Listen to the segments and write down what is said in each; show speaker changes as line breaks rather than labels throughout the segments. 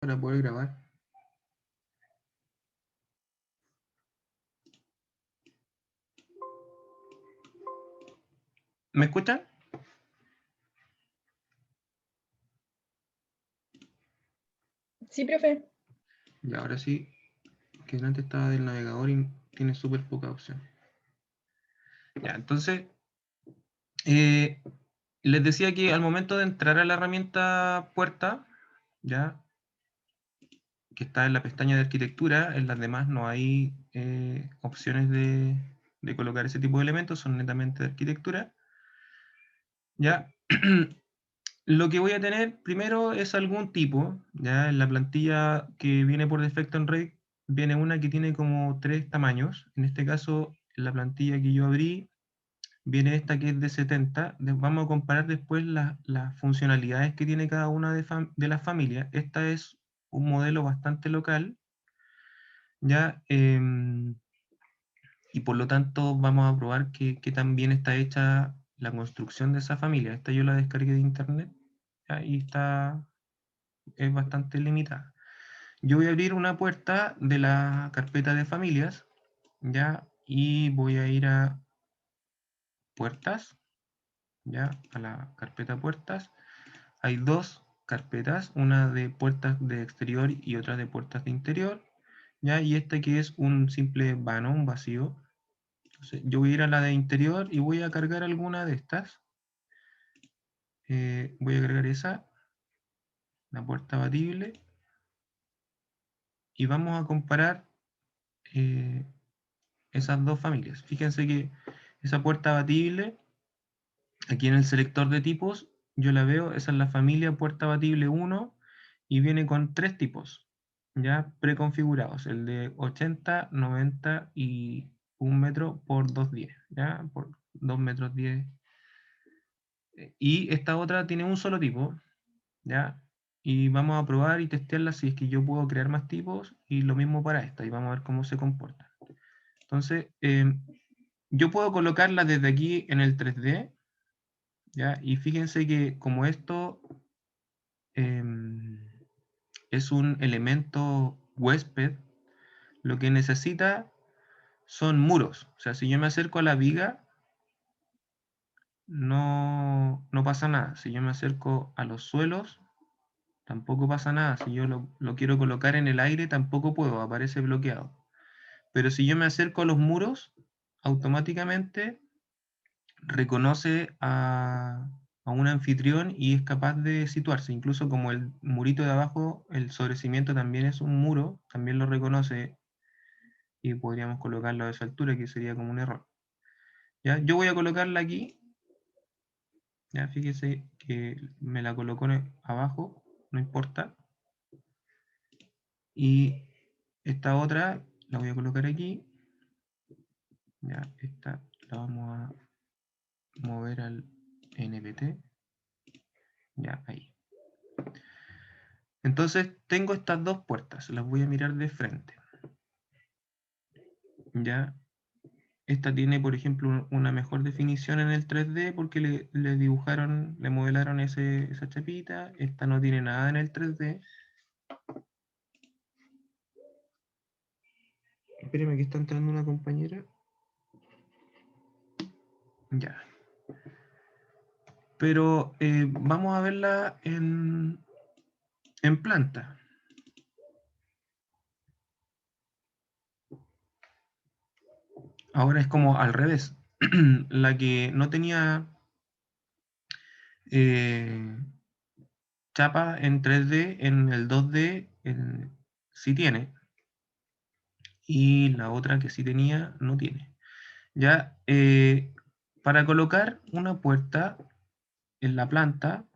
para poder grabar. ¿Me escuchan?
Sí, profe.
Y ahora sí, que antes estaba del navegador y tiene súper poca opción. Ya, entonces, les decía que al momento de entrar a la herramienta puerta, ya, que está en la pestaña de arquitectura, en las demás no hay opciones de colocar ese tipo de elementos, son netamente de arquitectura. Ya, lo que voy a tener primero es algún tipo, ya en la plantilla que viene por defecto en Revit, viene una que tiene como 3 tamaños. En este caso, en la plantilla que yo abrí, viene esta que es de 70. Vamos a comparar después las funcionalidades que tiene cada una de las familias. Esta es un modelo bastante local, ya, y por lo tanto vamos a probar que también está hecha la construcción de esa familia. Esta yo la descargué de internet, ya, y es bastante limitada. Yo voy a abrir una puerta de la carpeta de familias, ya, y voy a ir a puertas, ya, a la carpeta puertas. Hay dos carpetas, una de puertas de exterior y otra de puertas de interior, ya, y esta que es un simple vano, un vacío. Entonces, yo voy a ir a la de interior y voy a cargar alguna de estas. Voy a cargar esa, la puerta abatible, y vamos a comparar esas dos familias. Fíjense que esa puerta abatible, aquí en el selector de tipos, yo la veo, esa es la familia puerta abatible 1 y viene con 3 tipos ya preconfigurados, el de 80, 90 y 1 metro por 2,10, ya por 2 metros 10. Y esta otra tiene un solo tipo, ya, y vamos a probar y testearla si es que yo puedo crear más tipos, y lo mismo para esta, y vamos a ver cómo se comporta. Entonces, yo puedo colocarla desde aquí en el 3D, ¿ya? Y fíjense que como esto es un elemento huésped, lo que necesita son muros. O sea, si yo me acerco a la viga, no pasa nada. Si yo me acerco a los suelos, tampoco pasa nada. Si yo lo quiero colocar en el aire, tampoco puedo, aparece bloqueado. Pero si yo me acerco a los muros, automáticamente reconoce a un anfitrión y es capaz de situarse. Incluso como el murito de abajo, el sobrecimiento también es un muro, también lo reconoce y podríamos colocarlo a esa altura, que sería como un error. ¿Ya? Yo voy a colocarla aquí. Ya, fíjese que me la colocó abajo, no importa. Y esta otra la voy a colocar aquí. Ya, esta la vamos a mover al NPT. Ya, ahí. Entonces tengo estas dos puertas, las voy a mirar de frente. Ya, esta tiene, por ejemplo, una mejor definición en el 3D porque le dibujaron, le modelaron esa chapita. Esta no tiene nada en el 3D. Espéreme que está entrando una compañera. Ya. Pero vamos a verla en planta. Ahora es como al revés. La que no tenía eh, chapa en 3D, en el 2D sí tiene. Y la otra que sí tenía, no tiene. Ya, para colocar una puerta en la planta,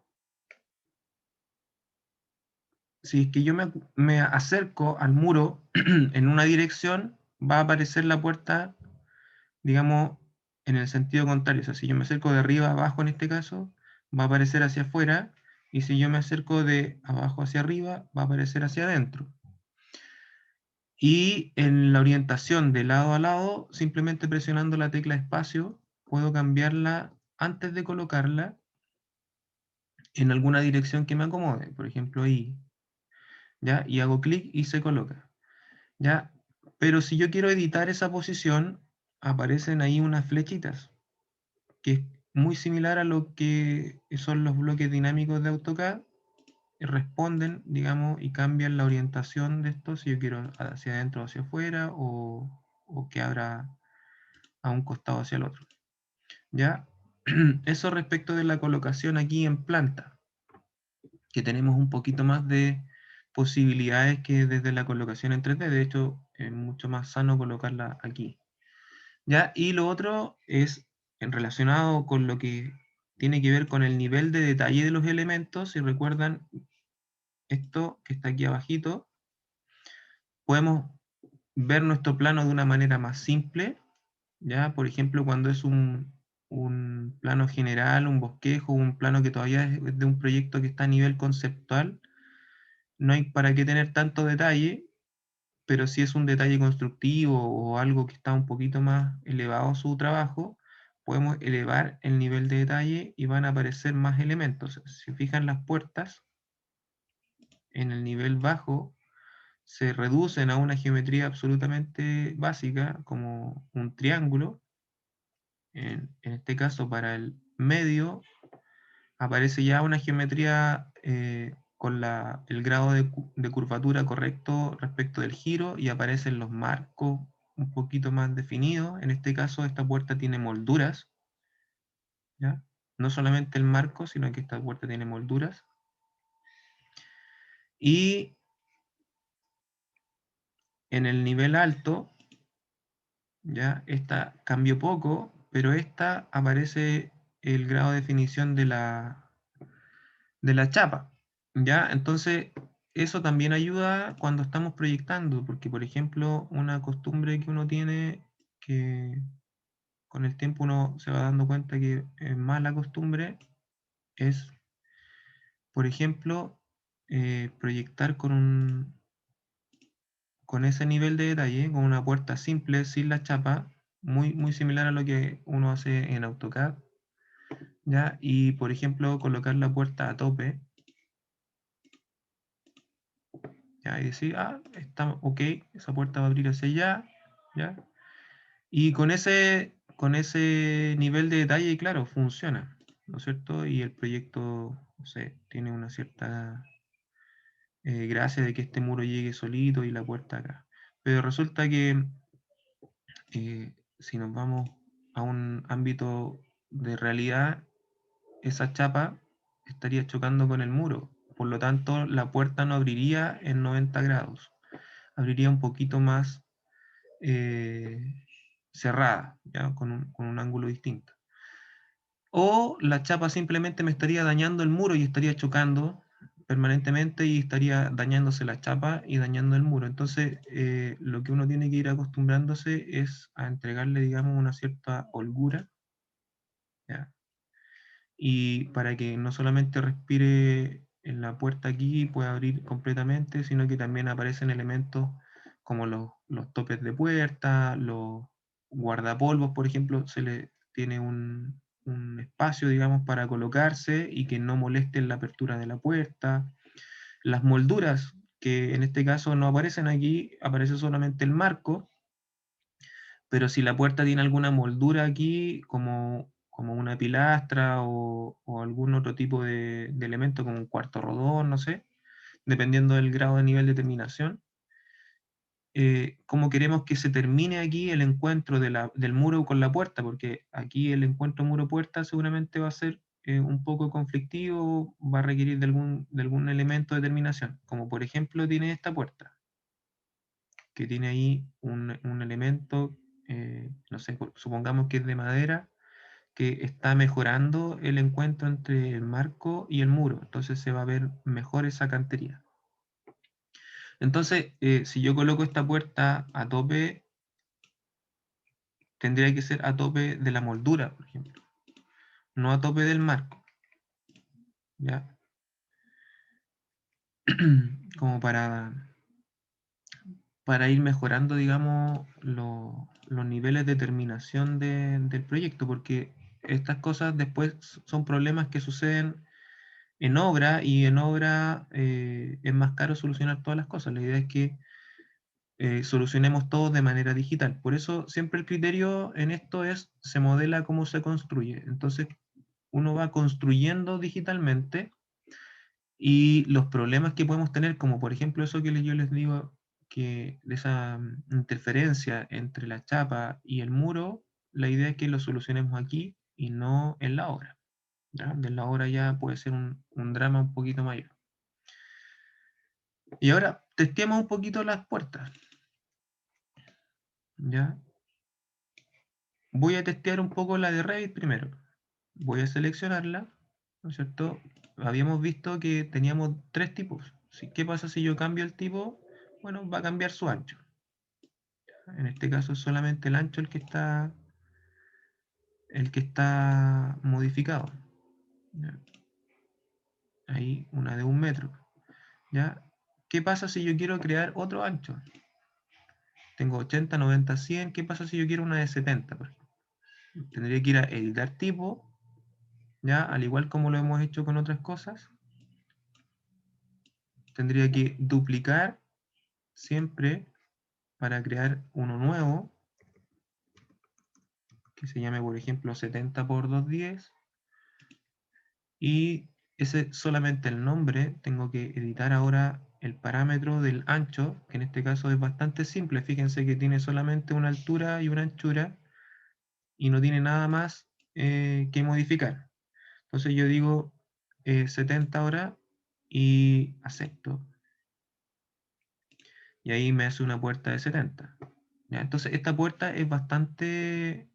si es que yo me acerco al muro en una dirección, va a aparecer la puerta, digamos, en el sentido contrario. O sea, si yo me acerco de arriba a abajo en este caso, va a aparecer hacia afuera, y si yo me acerco de abajo hacia arriba, va a aparecer hacia adentro. Y en la orientación de lado a lado, simplemente presionando la tecla espacio, puedo cambiarla antes de colocarla en alguna dirección que me acomode. Por ejemplo, ahí. ¿ya? Y hago clic y se coloca, ¿ya? Pero si yo quiero editar esa posición, aparecen ahí unas flechitas, que es muy similar a lo que son los bloques dinámicos de AutoCAD, responden, digamos, y cambian la orientación de esto, si yo quiero hacia adentro o hacia afuera, o que abra a un costado hacia el otro, ¿ya? Eso respecto de la colocación aquí en planta, que tenemos un poquito más de posibilidades que desde la colocación en 3D. De hecho, es mucho más sano colocarla aquí, ¿ya? Y lo otro es relacionado con lo que tiene que ver con el nivel de detalle de los elementos. Si recuerdan esto que está aquí abajito, podemos ver nuestro plano de una manera más simple, ¿ya? Por ejemplo, cuando es un plano general, un bosquejo, un plano que todavía es de un proyecto que está a nivel conceptual, no hay para qué tener tanto detalle, pero si es un detalle constructivo o algo que está un poquito más elevado su trabajo, podemos elevar el nivel de detalle y van a aparecer más elementos. Si fijan las puertas, en el nivel bajo se reducen a una geometría absolutamente básica, como un triángulo. En este caso, para el medio, aparece ya una geometría con el grado de curvatura correcto respecto del giro, y aparecen los marcos un poquito más definidos. En este caso, esta puerta tiene molduras, ¿ya? No solamente el marco, sino que esta puerta tiene molduras. Y en el nivel alto, ¿ya? Esta cambió poco, pero esta aparece el grado de definición de la chapa, ¿ya? Entonces, eso también ayuda cuando estamos proyectando, porque, por ejemplo, una costumbre que uno tiene, que con el tiempo uno se va dando cuenta que es mala costumbre, es, por ejemplo, proyectar con ese nivel de detalle, con una puerta simple, sin la chapa, muy, muy similar a lo que uno hace en AutoCAD, ¿ya? Y, por ejemplo, colocar la puerta a tope, ¿ya? Y decir, ah, está ok, esa puerta va a abrir hacia allá, ¿ya? Y con ese nivel de detalle, claro, funciona, ¿no es cierto? Y el proyecto, no sé, tiene una cierta gracia de que este muro llegue solito y la puerta acá. Pero resulta que si nos vamos a un ámbito de realidad, esa chapa estaría chocando con el muro. Por lo tanto, la puerta no abriría en 90 grados. Abriría un poquito más cerrada, ¿ya? Con un ángulo distinto. O la chapa simplemente me estaría dañando el muro y estaría chocando permanentemente y estaría dañándose la chapa y dañando el muro. Entonces, lo que uno tiene que ir acostumbrándose es a entregarle, digamos, una cierta holgura, ¿ya? Y para que no solamente respire en la puerta aquí y pueda abrir completamente, sino que también aparecen elementos como los topes de puerta, los guardapolvos, por ejemplo, se le tiene un espacio, digamos, para colocarse y que no molesten la apertura de la puerta. Las molduras, que en este caso no aparecen aquí, aparece solamente el marco, pero si la puerta tiene alguna moldura aquí, como una pilastra o algún otro tipo de elemento, como un cuarto rodón, no sé, dependiendo del grado de nivel de terminación, cómo queremos que se termine aquí el encuentro del muro con la puerta, porque aquí el encuentro muro-puerta seguramente va a ser un poco conflictivo, va a requerir de algún elemento de terminación, como por ejemplo tiene esta puerta, que tiene ahí un elemento, no sé, supongamos que es de madera, que está mejorando el encuentro entre el marco y el muro, entonces se va a ver mejor esa cantería. Entonces, si yo coloco esta puerta a tope, tendría que ser a tope de la moldura, por ejemplo, no a tope del marco, ¿ya? Como para ir mejorando, digamos, los niveles de terminación del proyecto, porque estas cosas después son problemas que suceden en obra, y en obra es más caro solucionar todas las cosas. La idea es que solucionemos todo de manera digital. Por eso siempre el criterio en esto es, se modela cómo se construye. Entonces, uno va construyendo digitalmente y los problemas que podemos tener, como por ejemplo eso que yo les digo, que de esa interferencia entre la chapa y el muro, la idea es que lo solucionemos aquí y no en la obra. ¿Ya? En la obra ya puede ser un drama un poquito mayor. Y ahora testeemos un poquito las puertas. ¿Ya? Voy a testear un poco la de Revit primero. Voy a seleccionarla, ¿no es cierto? Habíamos visto que teníamos tres tipos. ¿Qué pasa si yo cambio el tipo? Bueno, va a cambiar su ancho. En este caso es solamente el ancho el que está modificado. ¿Ya? Ahí una de 1 metro. ¿Ya? ¿Qué pasa si yo quiero crear otro ancho? Tengo 80, 90, 100. ¿Qué pasa si yo quiero una de 70? Por ejemplo? Tendría que ir a editar tipo, ¿ya? Al igual como lo hemos hecho con otras cosas. Tendría que duplicar siempre para crear uno nuevo que se llame, por ejemplo, 70 por 210, y ese solamente el nombre. Tengo que editar ahora el parámetro del ancho, que en este caso es bastante simple. Fíjense que tiene solamente una altura y una anchura y no tiene nada más que modificar. Entonces yo digo 70 ahora y acepto. Y ahí me hace una puerta de 70. ¿Ya? Entonces esta puerta es bastante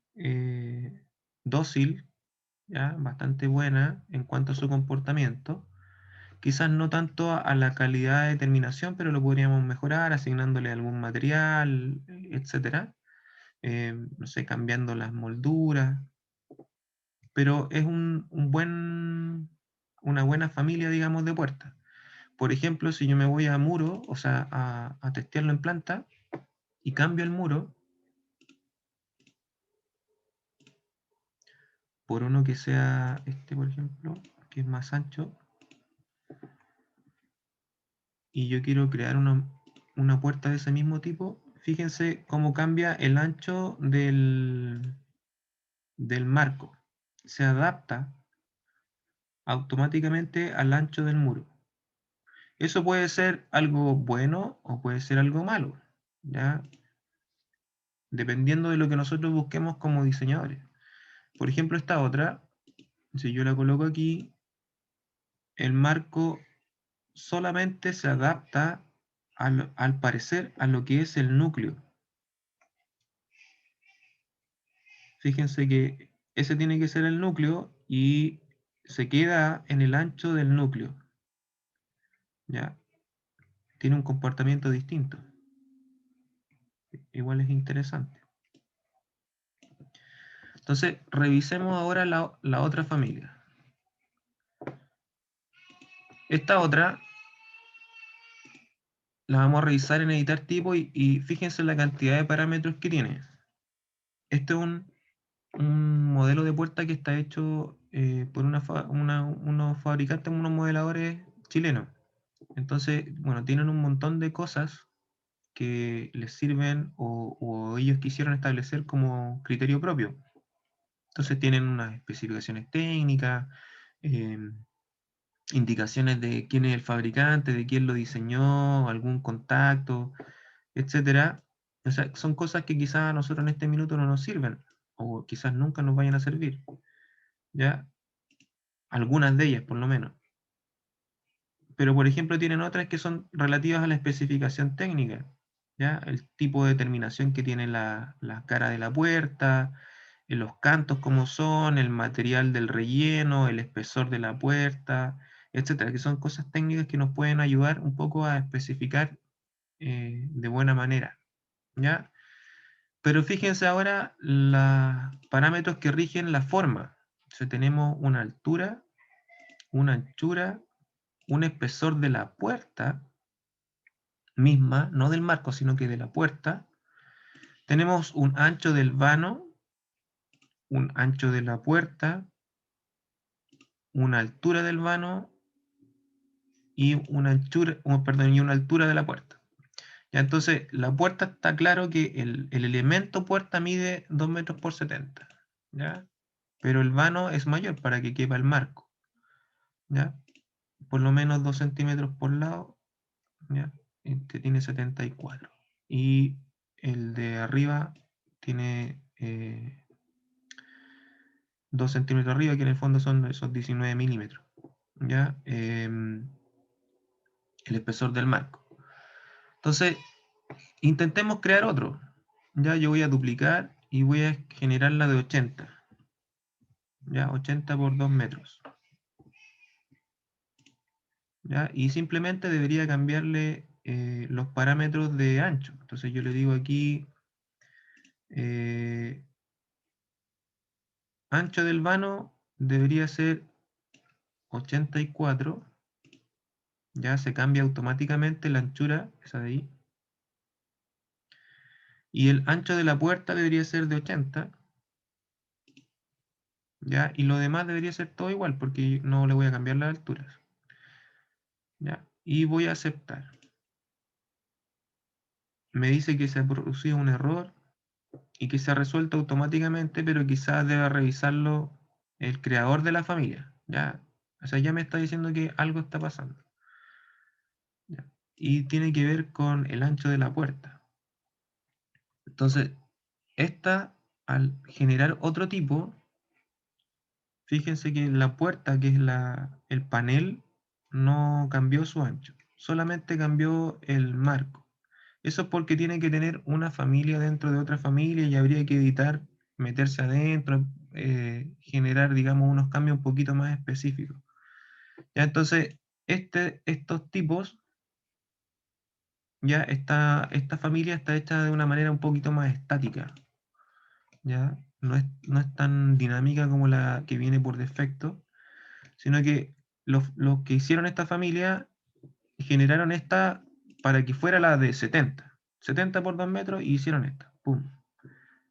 dócil, ¿ya? Bastante buena en cuanto a su comportamiento. Quizás no tanto a la calidad de terminación, pero lo podríamos mejorar asignándole algún material, etcétera. No sé, cambiando las molduras. Pero es una buena familia, digamos, de puertas. Por ejemplo, si yo me voy a muro, o sea, a testearlo en planta, y cambio el muro por uno que sea este, por ejemplo, que es más ancho, y yo quiero crear una puerta de ese mismo tipo, fíjense cómo cambia el ancho del marco. Se adapta automáticamente al ancho del muro. Eso puede ser algo bueno o puede ser algo malo, ¿ya? Dependiendo de lo que nosotros busquemos como diseñadores. Por ejemplo, esta otra, si yo la coloco aquí, el marco solamente se adapta al parecer a lo que es el núcleo. Fíjense que ese tiene que ser el núcleo y se queda en el ancho del núcleo. ¿Ya? Tiene un comportamiento distinto. Igual es interesante. Entonces, revisemos ahora la otra familia. Esta otra la vamos a revisar en editar tipo y fíjense la cantidad de parámetros que tiene. Este es un modelo de puerta que está hecho por unos fabricantes, unos modeladores chilenos. Entonces, bueno, tienen un montón de cosas que les sirven o ellos quisieron establecer como criterio propio. Entonces tienen unas especificaciones técnicas, eh, indicaciones de quién es el fabricante, de quién lo diseñó, algún contacto, etcétera. O sea, son cosas que quizás a nosotros en este minuto no nos sirven, o quizás nunca nos vayan a servir, ¿ya? Algunas de ellas, por lo menos. Pero, por ejemplo, tienen otras que son relativas a la especificación técnica, ¿ya? El tipo de terminación que tiene la cara de la puerta, los cantos como son, el material del relleno, el espesor de la puerta, etcétera, que son cosas técnicas que nos pueden ayudar un poco a especificar de buena manera, ¿ya? Pero fíjense ahora los parámetros que rigen la forma. Entonces tenemos una altura, una anchura, un espesor de la puerta misma, no del marco, sino que de la puerta. Tenemos un ancho del vano, un ancho de la puerta, una altura del vano y una anchura, perdón, y una altura de la puerta. Ya, entonces, la puerta está claro que el elemento puerta mide 2 metros por 70, ¿ya? Pero el vano es mayor para que quepa el marco, ¿ya? Por lo menos 2 centímetros por lado, ¿ya? Que tiene 74. Y el de arriba tiene 2 centímetros arriba, que en el fondo son esos 19 milímetros, ¿ya? El espesor del marco. Entonces, intentemos crear otro. Ya, yo voy a duplicar y voy a generar la de 80. Ya, 80 por 2 metros. ¿Ya? Y simplemente debería cambiarle los parámetros de ancho. Entonces yo le digo aquí eh, ancho del vano debería ser 84. Ya se cambia automáticamente la anchura, esa de ahí. Y el ancho de la puerta debería ser de 80. ¿Ya? Y lo demás debería ser todo igual porque no le voy a cambiar las alturas. ¿Ya? Y voy a aceptar. Me dice que se ha producido un error y que se ha resuelto automáticamente, pero quizás deba revisarlo el creador de la familia. ¿Ya? O sea, ya me está diciendo que algo está pasando. ¿Ya? Y tiene que ver con el ancho de la puerta. Entonces, esta, al generar otro tipo, fíjense que la puerta, que es el panel, no cambió su ancho, solamente cambió el marco. Eso es porque tiene que tener una familia dentro de otra familia y habría que editar, meterse adentro, generar, digamos, unos cambios un poquito más específicos. Ya, entonces, estos tipos, ya esta familia está hecha de una manera un poquito más estática, ya no es tan dinámica como la que viene por defecto, sino que los que hicieron esta familia generaron esta para que fuera la de 70 por 2 metros y hicieron esta. Pum.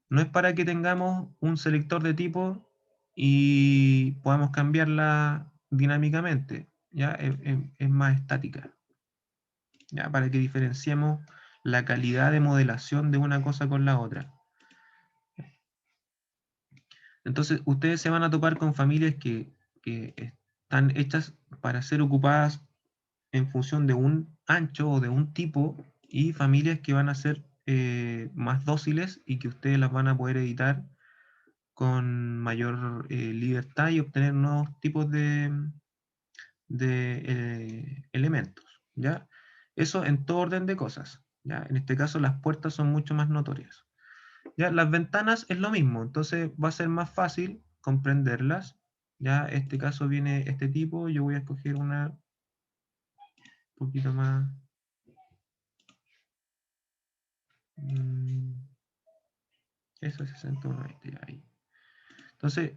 No es para que tengamos un selector de tipo y podamos cambiarla dinámicamente, ¿ya? Es más estática, ¿ya? Para que diferenciemos la calidad de modelación de una cosa con la otra. Entonces, ustedes se van a topar con familias que están hechas para ser ocupadas en función de un ancho o de un tipo y familias que van a ser más dóciles y que ustedes las van a poder editar con mayor libertad y obtener nuevos tipos de elementos, ¿ya? Eso en todo orden de cosas, ¿ya? En este caso las puertas son mucho más notorias. ¿Ya? Las ventanas es lo mismo, entonces va a ser más fácil comprenderlas. Ya, este caso viene este tipo, yo voy a escoger una un poquito más. mm, Eso es 61, ahí. Entonces,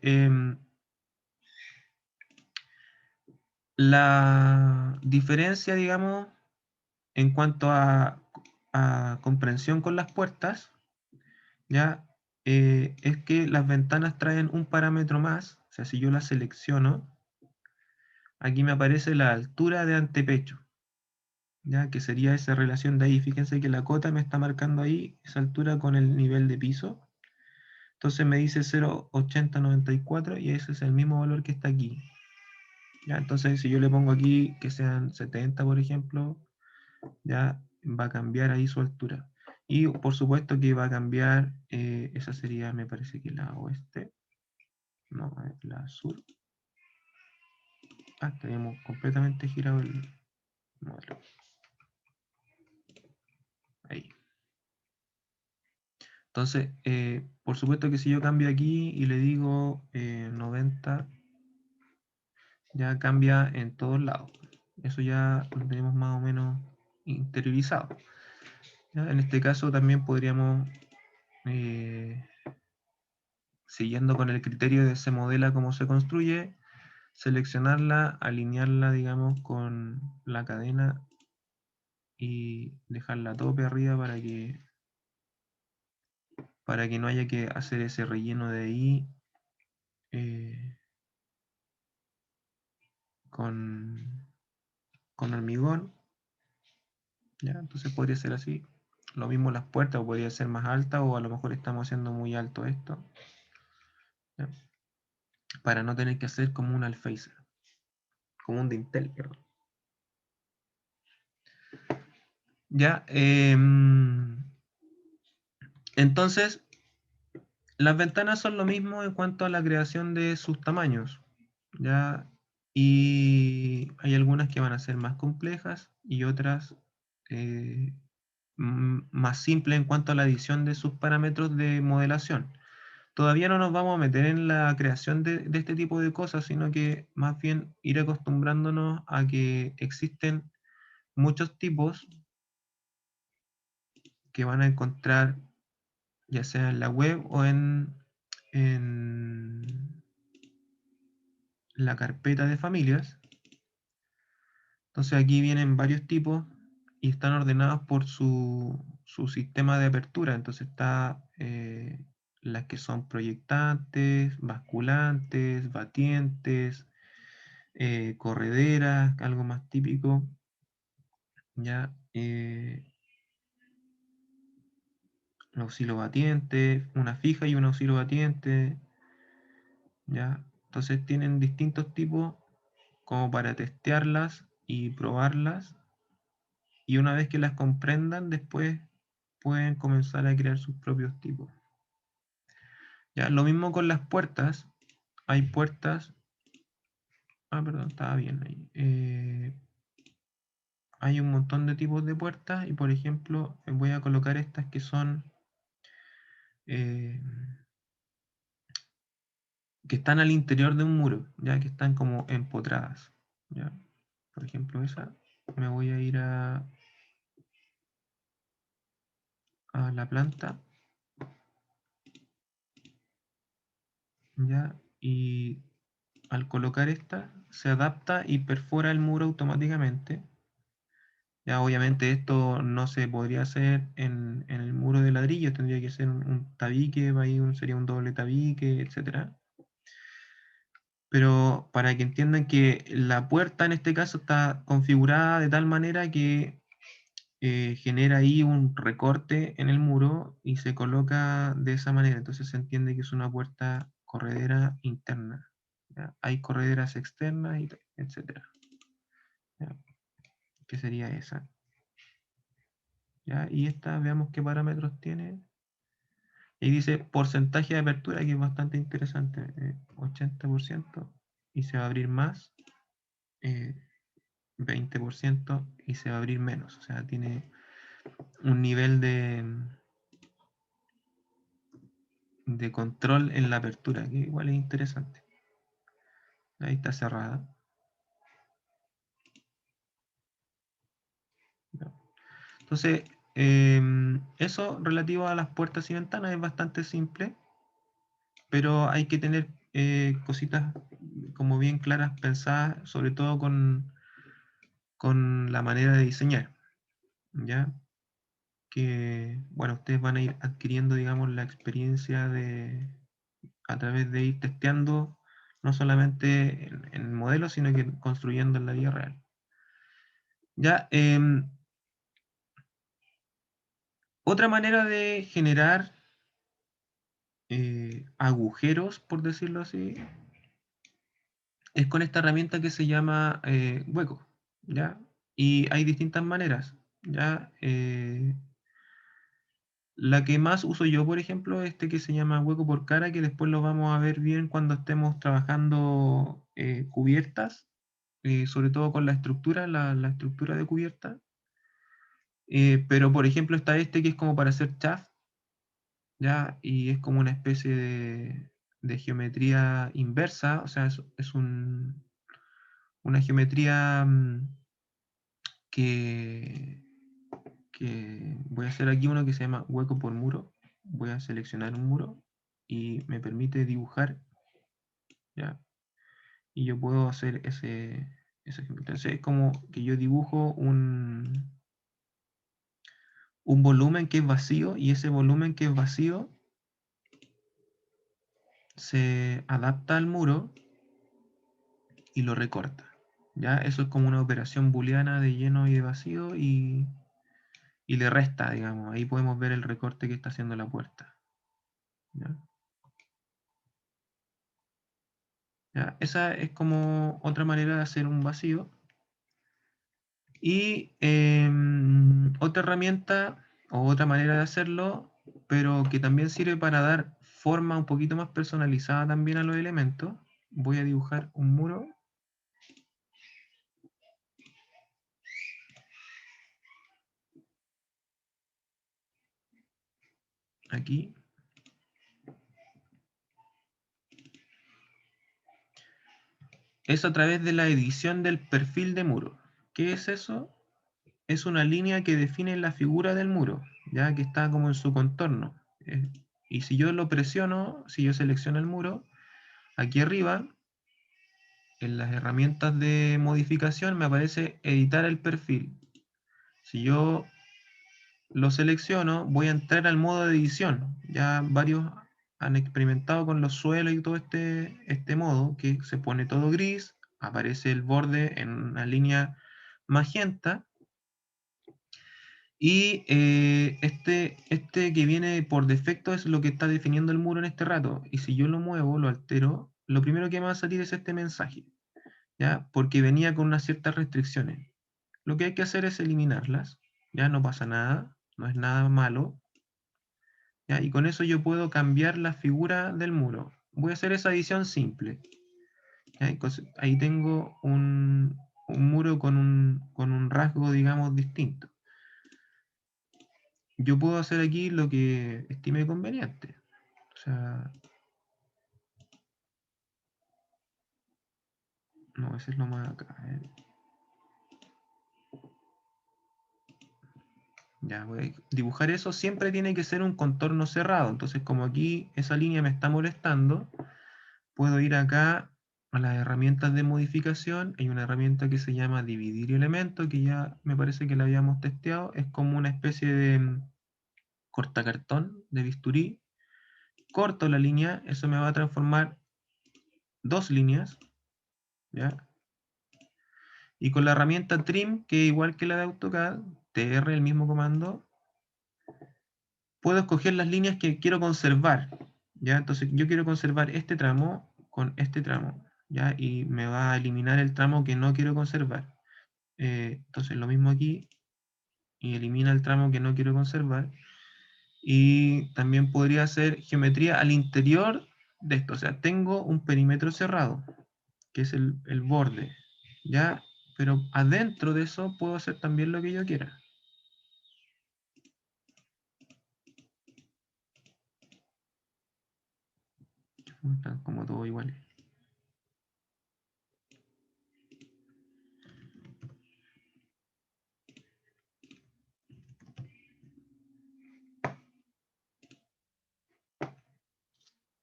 la diferencia, digamos, en cuanto a comprensión con las puertas, ya es que las ventanas traen un parámetro más. O sea, si yo las selecciono, aquí me aparece la altura de antepecho, ya que sería esa relación de ahí. Fíjense que la cota me está marcando ahí esa altura con el nivel de piso. Entonces me dice 0,8094 y ese es el mismo valor que está aquí. Ya, entonces si yo le pongo aquí que sean 70, por ejemplo, ya va a cambiar ahí su altura. Y por supuesto que va a cambiar, esa sería, me parece que la oeste, no, la sur. Ah, tenemos completamente girado el modelo. Ahí. Entonces, por supuesto que si yo cambio aquí y le digo 90, ya cambia en todos lados. Eso ya lo tenemos más o menos interiorizado. ¿Ya? En este caso también podríamos, siguiendo con el criterio de se modela cómo se construye, seleccionarla, alinearla, digamos, con la cadena y dejarla a tope arriba para que no haya que hacer ese relleno de ahí con con hormigón. ¿Ya? Entonces podría ser así. Lo mismo las puertas, podría ser más alta, o a lo mejor estamos haciendo muy alto esto. ¿Ya? Para no tener que hacer como un alféizar, como un dintel, perdón. Ya, entonces, las ventanas son lo mismo en cuanto a la creación de sus tamaños, ¿ya? Y hay algunas que van a ser más complejas y otras más simples en cuanto a la adición de sus parámetros de modelación. Todavía no nos vamos a meter en la creación de este tipo de cosas, sino que más bien ir acostumbrándonos a que existen muchos tipos que van a encontrar ya sea en la web o en la carpeta de familias. Entonces aquí vienen varios tipos y están ordenados por su sistema de apertura. Entonces está las que son proyectantes, basculantes, batientes, correderas, algo más típico, ya un oscilobatiente, una fija y un oscilobatiente, ya. Entonces tienen distintos tipos como para testearlas y probarlas, y una vez que las comprendan, después pueden comenzar a crear sus propios tipos. Ya, lo mismo con las puertas. Hay puertas. Perdón, estaba bien ahí. Hay un montón de tipos de puertas y, por ejemplo, voy a colocar estas que son eh, que están al interior de un muro, ya que están como empotradas. ¿Ya? Por ejemplo, esa. Me voy a ir a la planta. ¿Ya? Y al colocar esta, se adapta y perfora el muro automáticamente. Ya obviamente esto no se podría hacer en el muro de ladrillo, tendría que ser un tabique, ahí sería un doble tabique, etc. Pero para que entiendan que la puerta en este caso está configurada de tal manera que genera ahí un recorte en el muro y se coloca de esa manera. Entonces se entiende que es una puerta corredera interna. ¿Ya? Hay correderas externas, etc. ¿Ya? Que sería esa. ¿Ya? Y esta, veamos qué parámetros tiene. Y dice porcentaje de apertura, que es bastante interesante. 80%, y se va a abrir más. 20%, y se va a abrir menos. O sea, tiene un nivel de control en la apertura, que igual es interesante. Ahí está cerrada. Entonces, eso relativo a las puertas y ventanas es bastante simple, pero hay que tener cositas como bien claras, pensadas, sobre todo con la manera de diseñar, ¿ya? Que, bueno, ustedes van a ir adquiriendo, digamos, la experiencia a través de ir testeando, no solamente en modelos, sino que construyendo en la vida real. Ya, otra manera de generar agujeros, por decirlo así, es con esta herramienta que se llama hueco, ¿ya? Y hay distintas maneras, ¿ya? La que más uso yo, por ejemplo, es este que se llama hueco por cara, que después lo vamos a ver bien cuando estemos trabajando cubiertas, sobre todo con la estructura, la estructura de cubierta. Pero, por ejemplo, está este que es como para hacer chaff, ¿ya? Y es como una especie de geometría inversa, o sea, es una geometría que, que voy a hacer aquí uno que se llama hueco por muro. Voy a seleccionar un muro y me permite dibujar, ¿ya? Y yo puedo hacer esa geometría. Entonces es como que yo dibujo un volumen que es vacío, y ese volumen que es vacío se adapta al muro y lo recorta, ¿Ya? Eso es como una operación booleana de lleno y de vacío y le resta, digamos. Ahí podemos ver el recorte que está haciendo la puerta. ¿Ya? ¿Ya? Esa es como otra manera de hacer un vacío. Y otra herramienta o otra manera de hacerlo, pero que también sirve para dar forma un poquito más personalizada también a los elementos. Voy a dibujar un muro. Aquí. Es a través de la edición del perfil de muro. ¿Qué es eso? Es una línea que define la figura del muro, ya que está como en su contorno. Y si yo lo presiono, si yo selecciono el muro, aquí arriba, en las herramientas de modificación, me aparece editar el perfil. Si yo lo selecciono, voy a entrar al modo de edición. Ya varios han experimentado con los suelos y todo este modo, que se pone todo gris, aparece el borde en una línea magenta, y este que viene por defecto es lo que está definiendo el muro en este rato. Y si yo lo muevo, lo altero, lo primero que me va a salir es este mensaje, ¿ya? Porque venía con unas ciertas restricciones. Lo que hay que hacer es eliminarlas, ya no pasa nada, no es nada malo, ¿ya? Y con eso yo puedo cambiar la figura del muro. Voy a hacer esa edición simple, ¿ya? Entonces, ahí tengo un muro con un rasgo, digamos, distinto. Yo puedo hacer aquí lo que estime conveniente. O sea, no, ese es lo más acá. Ya, voy a dibujar eso. Siempre tiene que ser un contorno cerrado. Entonces, como aquí esa línea me está molestando, puedo ir acá a las herramientas de modificación. Hay una herramienta que se llama dividir elemento, que ya me parece que la habíamos testeado. Es como una especie de cortacartón, de bisturí. Corto la línea, eso me va a transformar dos líneas, ¿ya? Y con la herramienta trim, que es igual que la de AutoCAD, TR, el mismo comando, puedo escoger las líneas que quiero conservar, ¿ya? Entonces yo quiero conservar este tramo con este tramo, ¿ya? Y me va a eliminar el tramo que no quiero conservar. Entonces lo mismo aquí, y elimina el tramo que no quiero conservar. Y también podría hacer geometría al interior de esto, o sea, tengo un perímetro cerrado, que es el borde, ¿ya? Pero adentro de eso puedo hacer también lo que yo quiera. Están como todos iguales.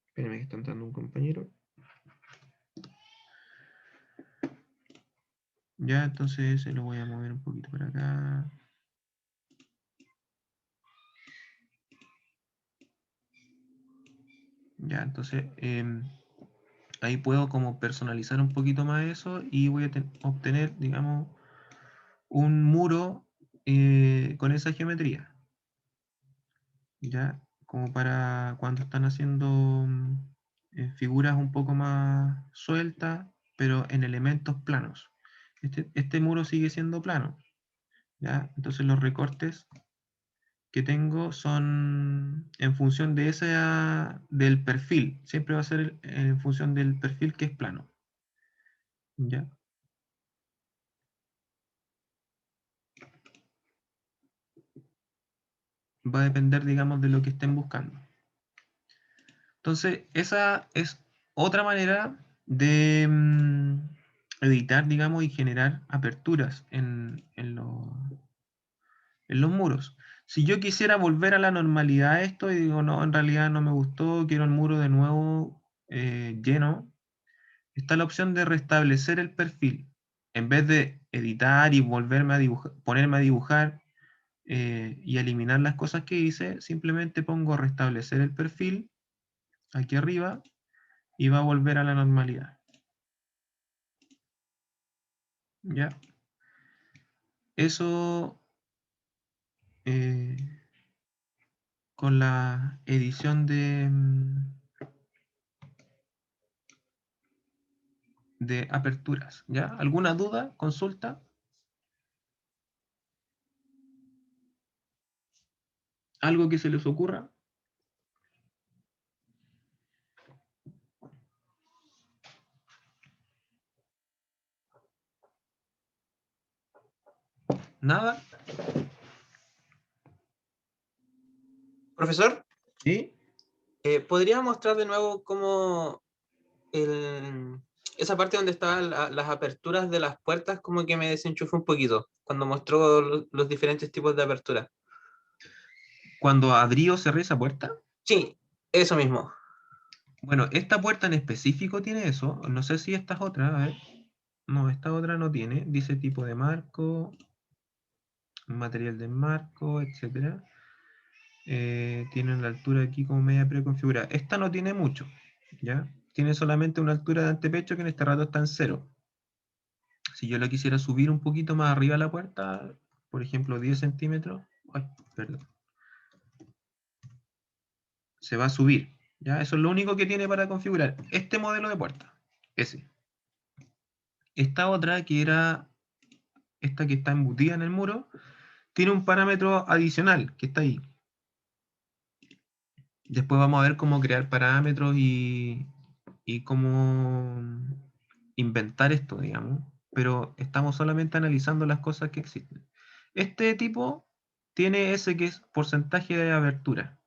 Espérenme que está entrando un compañero. Ya, entonces se lo voy a mover un poquito para acá. Ya, entonces ahí puedo como personalizar un poquito más eso y voy a obtener, digamos, un muro con esa geometría. Ya, como para cuando están haciendo figuras un poco más sueltas, pero en elementos planos. Este muro sigue siendo plano, ¿ya? Entonces los recortes que tengo son en función de del perfil. Siempre va a ser en función del perfil que es plano, ¿ya? Va a depender, digamos, de lo que estén buscando. Entonces, esa es otra manera de editar, digamos, y generar aperturas en los muros. Si yo quisiera volver a la normalidad esto y digo, no, en realidad no me gustó, quiero el muro de nuevo lleno, está la opción de restablecer el perfil. En vez de editar y volverme a dibujar, ponerme a dibujar y eliminar las cosas que hice, simplemente pongo restablecer el perfil aquí arriba y va a volver a la normalidad. ¿ya? Eso con la edición de aperturas, ¿ya? ¿Alguna duda? ¿Consulta? ¿Algo que se les ocurra? ¿Nada?
Profesor,
¿Sí?
¿podría mostrar de nuevo cómo esa parte donde estaban las aperturas de las puertas como que me desenchufó un poquito cuando mostró los diferentes tipos de apertura?
Cuando abrí o cerré esa puerta.
Sí, eso mismo.
Bueno, esta puerta en específico tiene eso. No sé si esta es otra. A ver. No, esta otra no tiene. Dice tipo de marco, material de marco, etcétera. Tienen la altura aquí como media preconfigurada. Esta no tiene mucho, ¿ya? Tiene solamente una altura de antepecho que en este rato está en 0. Si yo la quisiera subir un poquito más arriba a la puerta, por ejemplo 10 centímetros, ay, perdón, se va a subir, ¿ya? Eso es lo único que tiene para configurar este modelo de puerta, ese. Esta otra, que era esta que está embutida en el muro, tiene un parámetro adicional que está ahí. Después vamos a ver cómo crear parámetros y cómo inventar esto, digamos. Pero estamos solamente analizando las cosas que existen. Este tipo tiene ese que es porcentaje de abertura.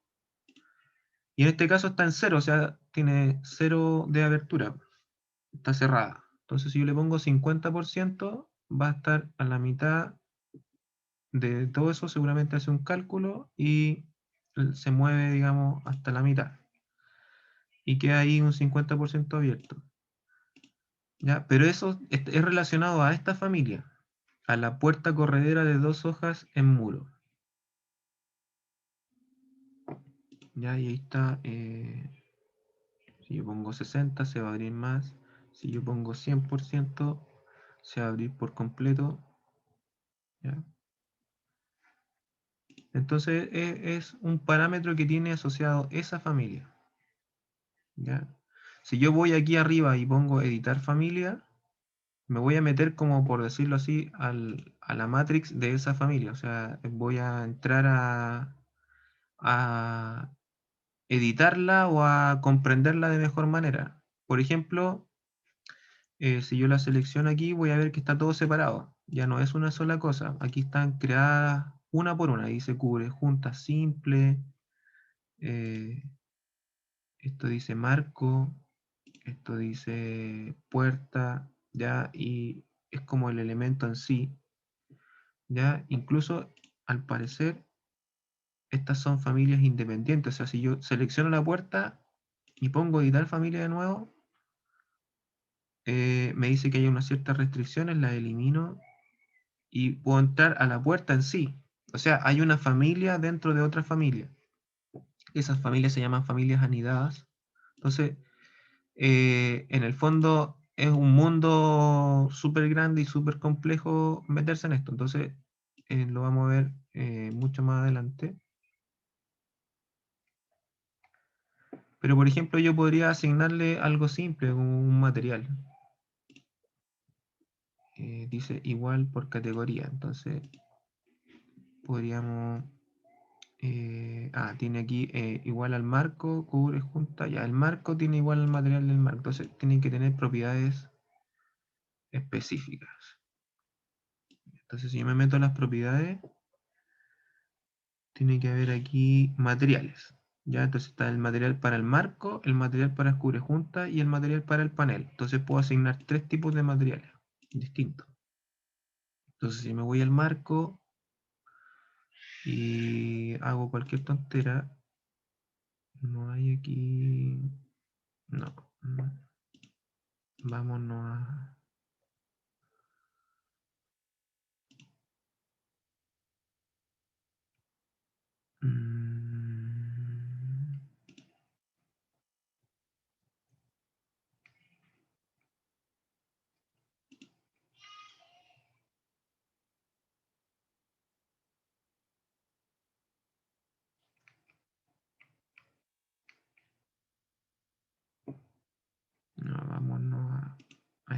Y en este caso está en 0, o sea, tiene 0 de abertura. Está cerrada. Entonces, si yo le pongo 50%, va a estar a la mitad de todo eso. Seguramente hace un cálculo y se mueve, digamos, hasta la mitad. Y queda ahí un 50% abierto. ¿Ya? Pero eso es relacionado a esta familia, a la puerta corredera de 2 hojas en muro. ¿Ya? Y ahí está. Si yo pongo 60, se va a abrir más. Si yo pongo 100%, se va a abrir por completo. ¿Ya? Entonces es un parámetro que tiene asociado esa familia. ¿Ya? Si yo voy aquí arriba y pongo editar familia, me voy a meter, como por decirlo así, a la matrix de esa familia. O sea, voy a entrar a editarla o a comprenderla de mejor manera. Por ejemplo, si yo la selecciono aquí, voy a ver que está todo separado. Ya no es una sola cosa. Aquí están creadas una por una. Ahí se cubre junta simple. eh, Esto dice marco. Esto dice puerta. ¿Ya? Y es como el elemento en sí. ¿Ya? Incluso, al parecer, estas son familias independientes. O sea, si yo selecciono la puerta y pongo editar familia de nuevo, me dice que hay unas ciertas restricciones, las elimino y puedo entrar a la puerta en sí. O sea, hay una familia dentro de otra familia. Esas familias se llaman familias anidadas. Entonces, en el fondo es un mundo súper grande y súper complejo meterse en esto. Entonces, lo vamos a ver mucho más adelante. Pero, por ejemplo, yo podría asignarle algo simple, como un material. Dice igual por categoría. Entonces, podríamos... tiene aquí igual al marco, cubre junta. Ya, el marco tiene igual al material del marco. Entonces, tienen que tener propiedades específicas. Entonces, si yo me meto en las propiedades, tiene que haber aquí materiales. Ya, entonces está el material para el marco, el material para cubre junta y el material para el panel. Entonces, puedo asignar 3 tipos de materiales distintos. Entonces, si me voy al marco y hago cualquier tontera, no hay aquí. No. Vámonos a. mm,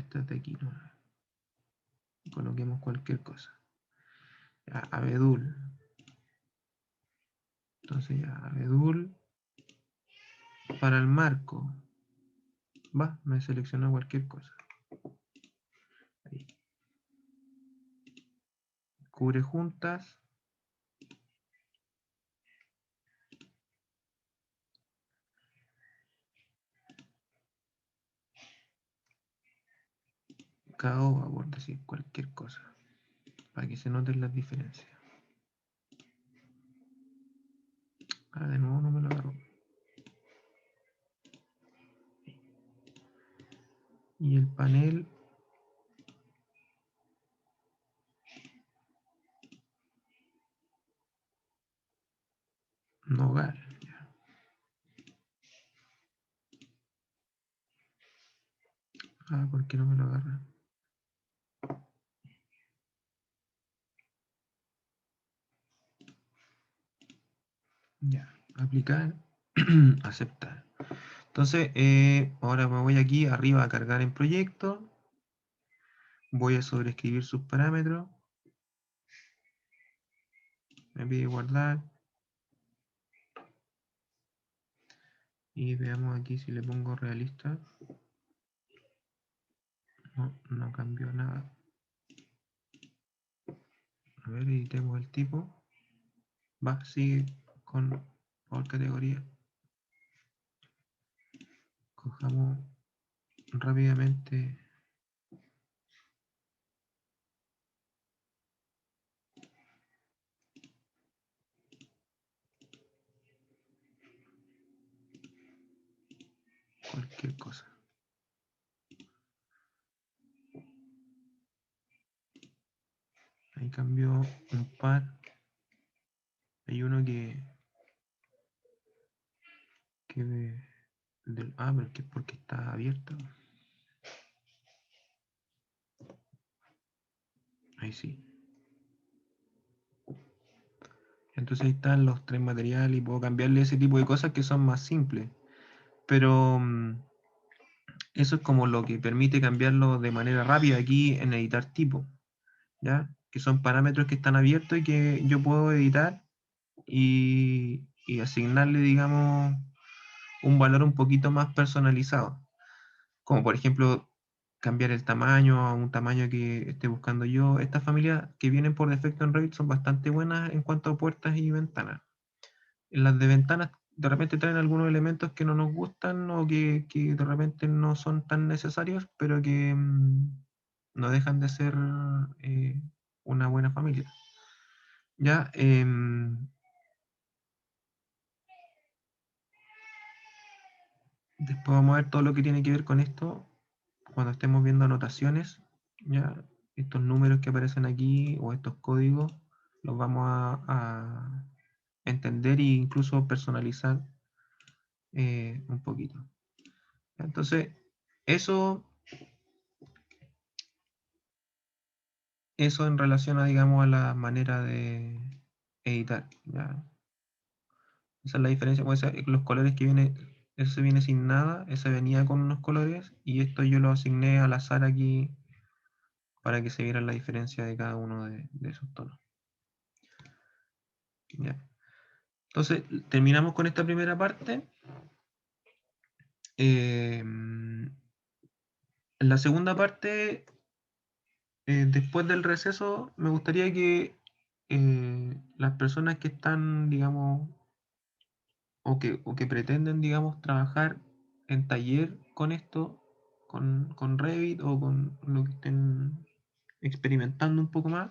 estas de aquí, ¿no? Coloquemos cualquier cosa. Ya, abedul. Entonces ya, abedul para el marco. Va, me selecciona cualquier cosa. Ahí. Cubre juntas. Caoba, por decir cualquier cosa. Para que se noten las diferencias. Ah, de nuevo no me lo agarró. Y el panel nogal. Ya. Ah, ¿por qué no me lo agarra? Ya, aplicar, aceptar. Entonces, ahora me voy aquí arriba a cargar en proyecto. Voy a sobreescribir sus parámetros. Me pide guardar. Y veamos aquí si le pongo realista. No, no cambió nada. A ver, editemos el tipo. Va, sigue con por categoría. Cojamos rápidamente. Cualquier cosa. Ahí cambió un par. Hay uno que pero que es porque está abierto. Ahí sí. Entonces ahí están los tres materiales y puedo cambiarle ese tipo de cosas que son más simples. Pero eso es como lo que permite cambiarlo de manera rápida aquí en editar tipo, ¿ya? Que son parámetros que están abiertos y que yo puedo editar y asignarle, digamos, un valor un poquito más personalizado. Como por ejemplo, cambiar el tamaño a un tamaño que esté buscando yo. Estas familias que vienen por defecto en Revit son bastante buenas en cuanto a puertas y ventanas. En las de ventanas de repente traen algunos elementos que no nos gustan o que de repente no son tan necesarios, pero que no dejan de ser una buena familia. Ya, después vamos a ver todo lo que tiene que ver con esto cuando estemos viendo anotaciones. Ya, estos números que aparecen aquí o estos códigos los vamos a entender e incluso personalizar un poquito. Entonces, eso en relación a, digamos, a la manera de editar. ¿Ya? Esa es la diferencia. Pues, los colores que viene, ese viene sin nada, ese venía con unos colores y esto yo lo asigné al azar aquí para que se viera la diferencia de cada uno de esos tonos. ¿Ya? Entonces, terminamos con esta primera parte. En la segunda parte, después del receso, me gustaría que las personas que están, digamos, o que pretenden, digamos, trabajar en taller con esto, con Revit o con lo que estén experimentando un poco más,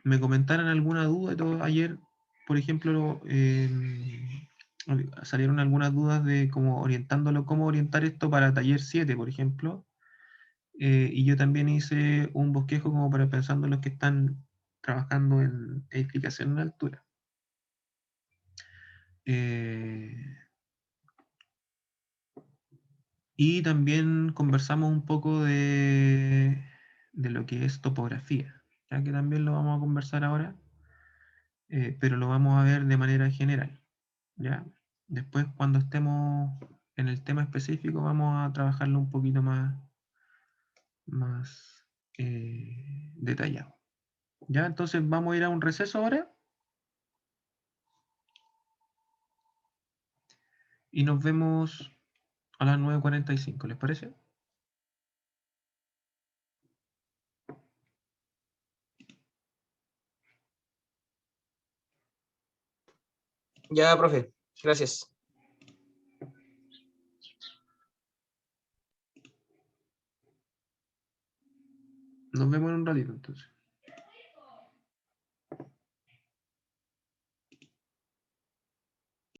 me comentaran alguna duda. Todo. Ayer, por ejemplo, salieron algunas dudas de cómo orientar esto para taller 7, por ejemplo. Y yo también hice un bosquejo como para pensando en los que están trabajando en edificación en altura. Y también conversamos un poco de lo que es topografía, ya que también lo vamos a conversar ahora, pero lo vamos a ver de manera general. ¿Ya? Después, cuando estemos en el tema específico vamos a trabajarlo un poquito más detallado. ¿Ya? Entonces vamos a ir a un receso ahora. Y nos vemos a las 9:45, ¿les parece?
Ya, profe. Gracias.
Nos vemos en un ratito entonces.